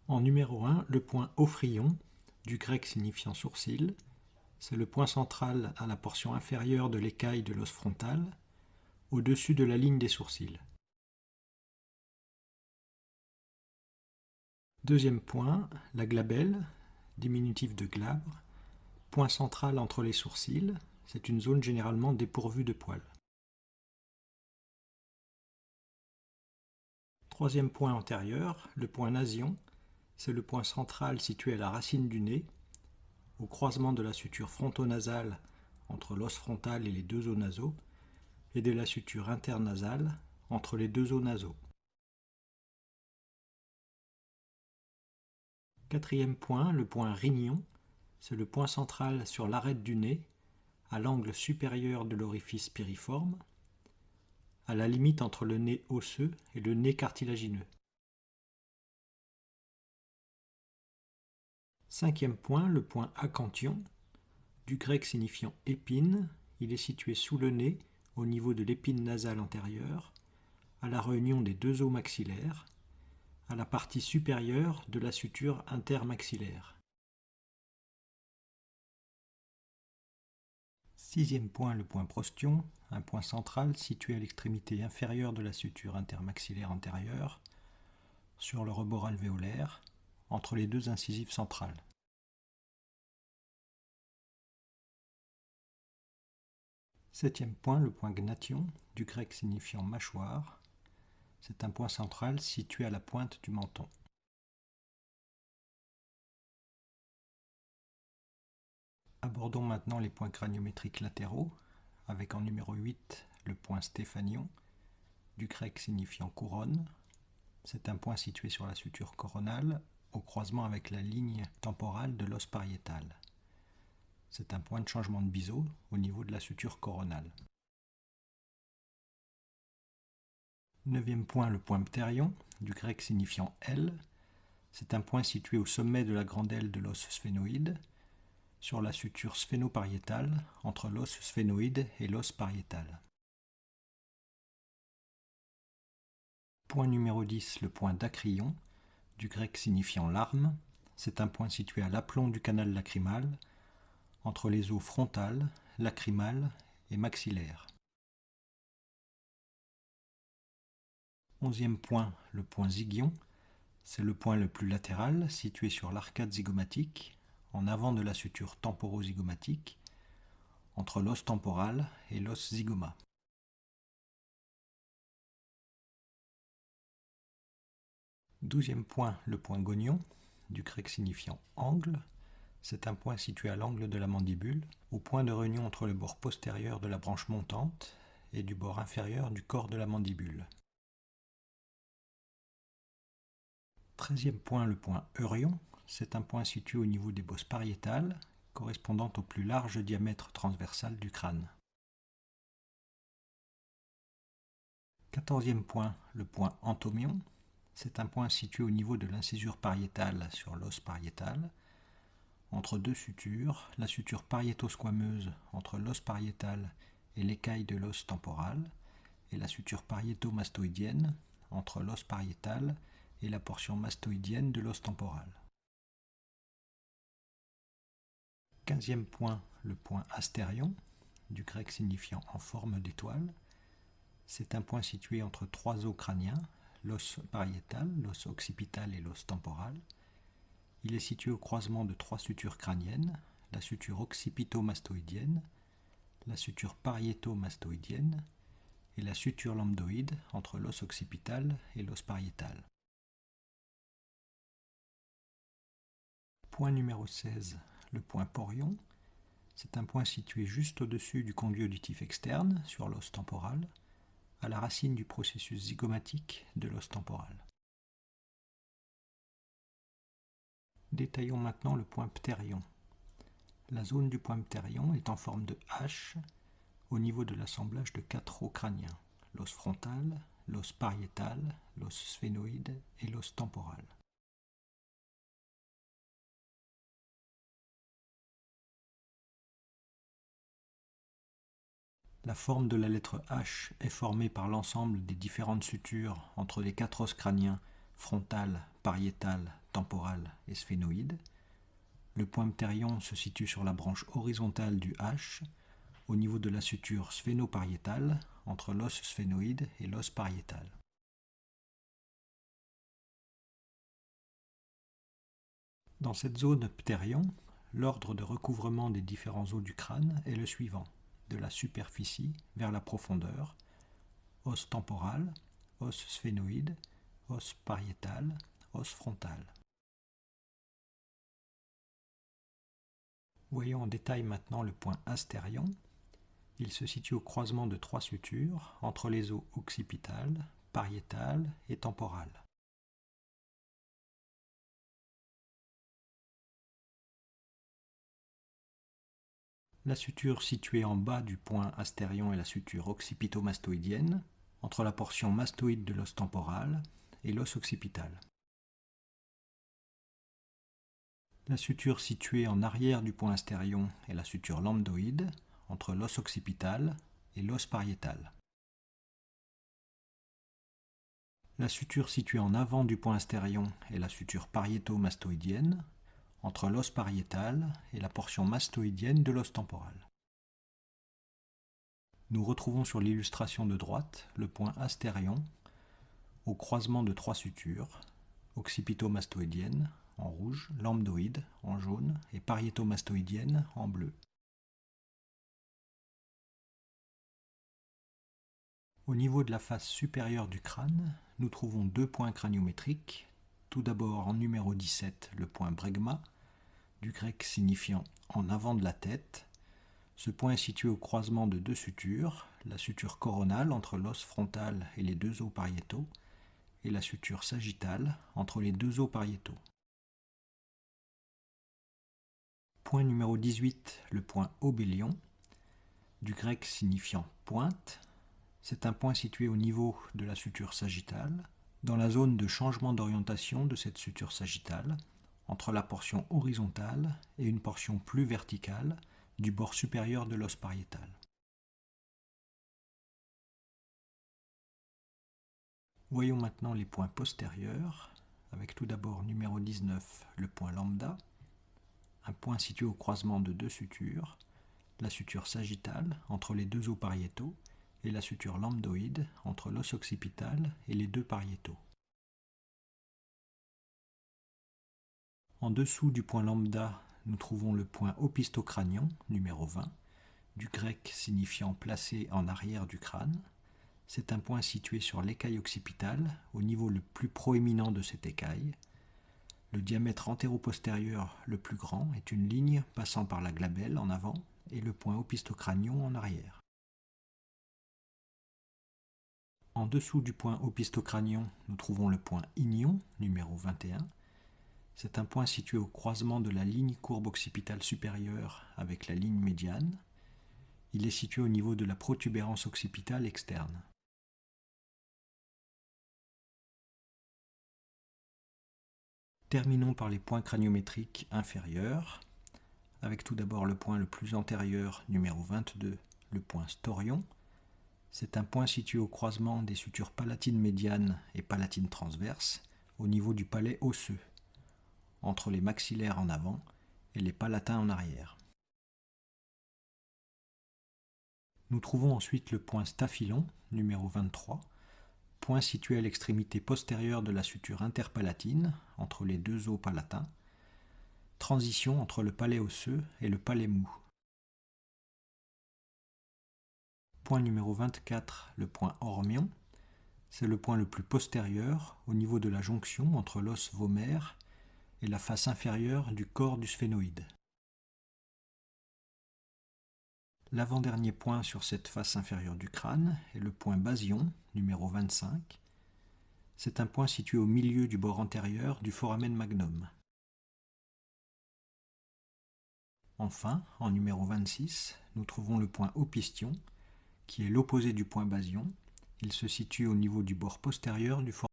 En numéro 1, le point ophryon, du grec signifiant sourcil, c'est le point central à la portion inférieure de l'écaille de l'os frontal, au-dessus de la ligne des sourcils. Deuxième point, la glabelle, diminutif de glabre, point central entre les sourcils, c'est une zone généralement dépourvue de poils. Troisième point antérieur, le point nasion, c'est le point central situé à la racine du nez, au croisement de la suture frontonasale entre l'os frontal et les deux os nasaux, et de la suture internasale entre les deux os nasaux. Quatrième point, le point rhignon, c'est le point central sur l'arête du nez, à l'angle supérieur de l'orifice piriforme, à la limite entre le nez osseux et le nez cartilagineux. Cinquième point, le point acanthion, du grec signifiant épine, il est situé sous le nez, au niveau de l'épine nasale antérieure, à la réunion des deux os maxillaires, à la partie supérieure de la suture intermaxillaire. Sixième point, le point prostion, un point central situé à l'extrémité inférieure de la suture intermaxillaire antérieure, sur le rebord alvéolaire, entre les deux incisives centrales. Septième point, le point gnathion, du grec signifiant mâchoire, c'est un point central situé à la pointe du menton. Abordons maintenant les points crâniométriques latéraux, avec en numéro 8 le point stéphanion, du grec signifiant couronne. C'est un point situé sur la suture coronale, au croisement avec la ligne temporale de l'os pariétal. C'est un point de changement de biseau au niveau de la suture coronale. Neuvième point, le point ptérion, du grec signifiant aile. C'est un point situé au sommet de la grande aile de l'os sphénoïde, sur la suture sphénopariétale, entre l'os sphénoïde et l'os pariétal. Point numéro 10, le point dacryon, du grec signifiant larme. C'est un point situé à l'aplomb du canal lacrymal, entre les os frontal, lacrymal et maxillaire. Onzième point, le point zygion, c'est le point le plus latéral, situé sur l'arcade zygomatique, en avant de la suture temporo-zygomatique, entre l'os temporal et l'os zygoma. Douzième point, le point gonion, du grec signifiant angle. C'est un point situé à l'angle de la mandibule, au point de réunion entre le bord postérieur de la branche montante et du bord inférieur du corps de la mandibule. 13e point, le point eurion. C'est un point situé au niveau des bosses pariétales, correspondant au plus large diamètre transversal du crâne. 14e point, le point entomion. C'est un point situé au niveau de l'incisure pariétale sur l'os pariétal, entre deux sutures, la suture pariéto-squameuse entre l'os pariétal et l'écaille de l'os temporal, et la suture pariéto-mastoïdienne entre l'os pariétal et la portion mastoïdienne de l'os temporal. 15e point, le point astérion, du grec signifiant en forme d'étoile. C'est un point situé entre trois os crâniens, l'os pariétal, l'os occipital et l'os temporal. Il est situé au croisement de trois sutures crâniennes, la suture occipito-mastoïdienne, la suture pariéto-mastoïdienne et la suture lambdoïde entre l'os occipital et l'os pariétal. Point numéro 16, le point porion. C'est un point situé juste au-dessus du conduit auditif externe, sur l'os temporal, à la racine du processus zygomatique de l'os temporal. Détaillons maintenant le point ptérion. La zone du point ptérion est en forme de H au niveau de l'assemblage de quatre os crâniens, l'os frontal, l'os pariétal, l'os sphénoïde et l'os temporal. La forme de la lettre H est formée par l'ensemble des différentes sutures entre les quatre os crâniens frontal, pariétal, temporal et sphénoïde. Le point ptérion se situe sur la branche horizontale du H, au niveau de la suture sphénopariétale, entre l'os sphénoïde et l'os pariétal. Dans cette zone ptérion, l'ordre de recouvrement des différents os du crâne est le suivant, de la superficie vers la profondeur: os temporal, os sphénoïde, os pariétal, os frontal. Voyons en détail maintenant le point astérion. Il se situe au croisement de trois sutures entre les os occipital, pariétal et temporal. La suture située en bas du point astérion est la suture occipito-mastoïdienne, entre la portion mastoïde de l'os temporal et l'os occipital. La suture située en arrière du point astérion est la suture lambdoïde, entre l'os occipital et l'os pariétal. La suture située en avant du point astérion est la suture pariéto-mastoïdienne, entre l'os pariétal et la portion mastoïdienne de l'os temporal. Nous retrouvons sur l'illustration de droite le point astérion au croisement de trois sutures, occipito-mastoïdienne en rouge, lambdoïde en jaune et pariéto-mastoïdienne en bleu. Au niveau de la face supérieure du crâne, nous trouvons deux points craniométriques. Tout d'abord en numéro 17, le point bregma, du grec signifiant en avant de la tête. Ce point est situé au croisement de deux sutures, la suture coronale entre l'os frontal et les deux os pariétaux, et la suture sagittale entre les deux os pariétaux. Point numéro 18, le point obélion, du grec signifiant pointe. C'est un point situé au niveau de la suture sagittale, dans la zone de changement d'orientation de cette suture sagittale, entre la portion horizontale et une portion plus verticale du bord supérieur de l'os pariétal. Voyons maintenant les points postérieurs, avec tout d'abord numéro 19, le point lambda, un point situé au croisement de deux sutures, la suture sagittale entre les deux os pariétaux et la suture lambdoïde entre l'os occipital et les deux pariétaux. En dessous du point lambda, nous trouvons le point opistocranion, numéro 20, du grec signifiant placé en arrière du crâne. C'est un point situé sur l'écaille occipitale, au niveau le plus proéminent de cette écaille. Le diamètre antéro-postérieur le plus grand est une ligne passant par la glabelle en avant et le point opistocranion en arrière. En dessous du point opistocranion, nous trouvons le point ignon, numéro 21. C'est un point situé au croisement de la ligne courbe occipitale supérieure avec la ligne médiane. Il est situé au niveau de la protubérance occipitale externe. Terminons par les points craniométriques inférieurs, avec tout d'abord le point le plus antérieur, numéro 22, le point storion. C'est un point situé au croisement des sutures palatine médiane et palatine transverse, au niveau du palais osseux, entre les maxillaires en avant et les palatins en arrière. Nous trouvons ensuite le point staphylon, numéro 23, point situé à l'extrémité postérieure de la suture interpalatine, entre les deux os palatins, transition entre le palais osseux et le palais mou. Point numéro 24, le point hormion, c'est le point le plus postérieur au niveau de la jonction entre l'os vomaire et la face inférieure du corps du sphénoïde. L'avant-dernier point sur cette face inférieure du crâne est le point basion, numéro 25. C'est un point situé au milieu du bord antérieur du foramen magnum. Enfin, en numéro 26, nous trouvons le point opistion, qui est l'opposé du point basion. Il se situe au niveau du bord postérieur du foramen.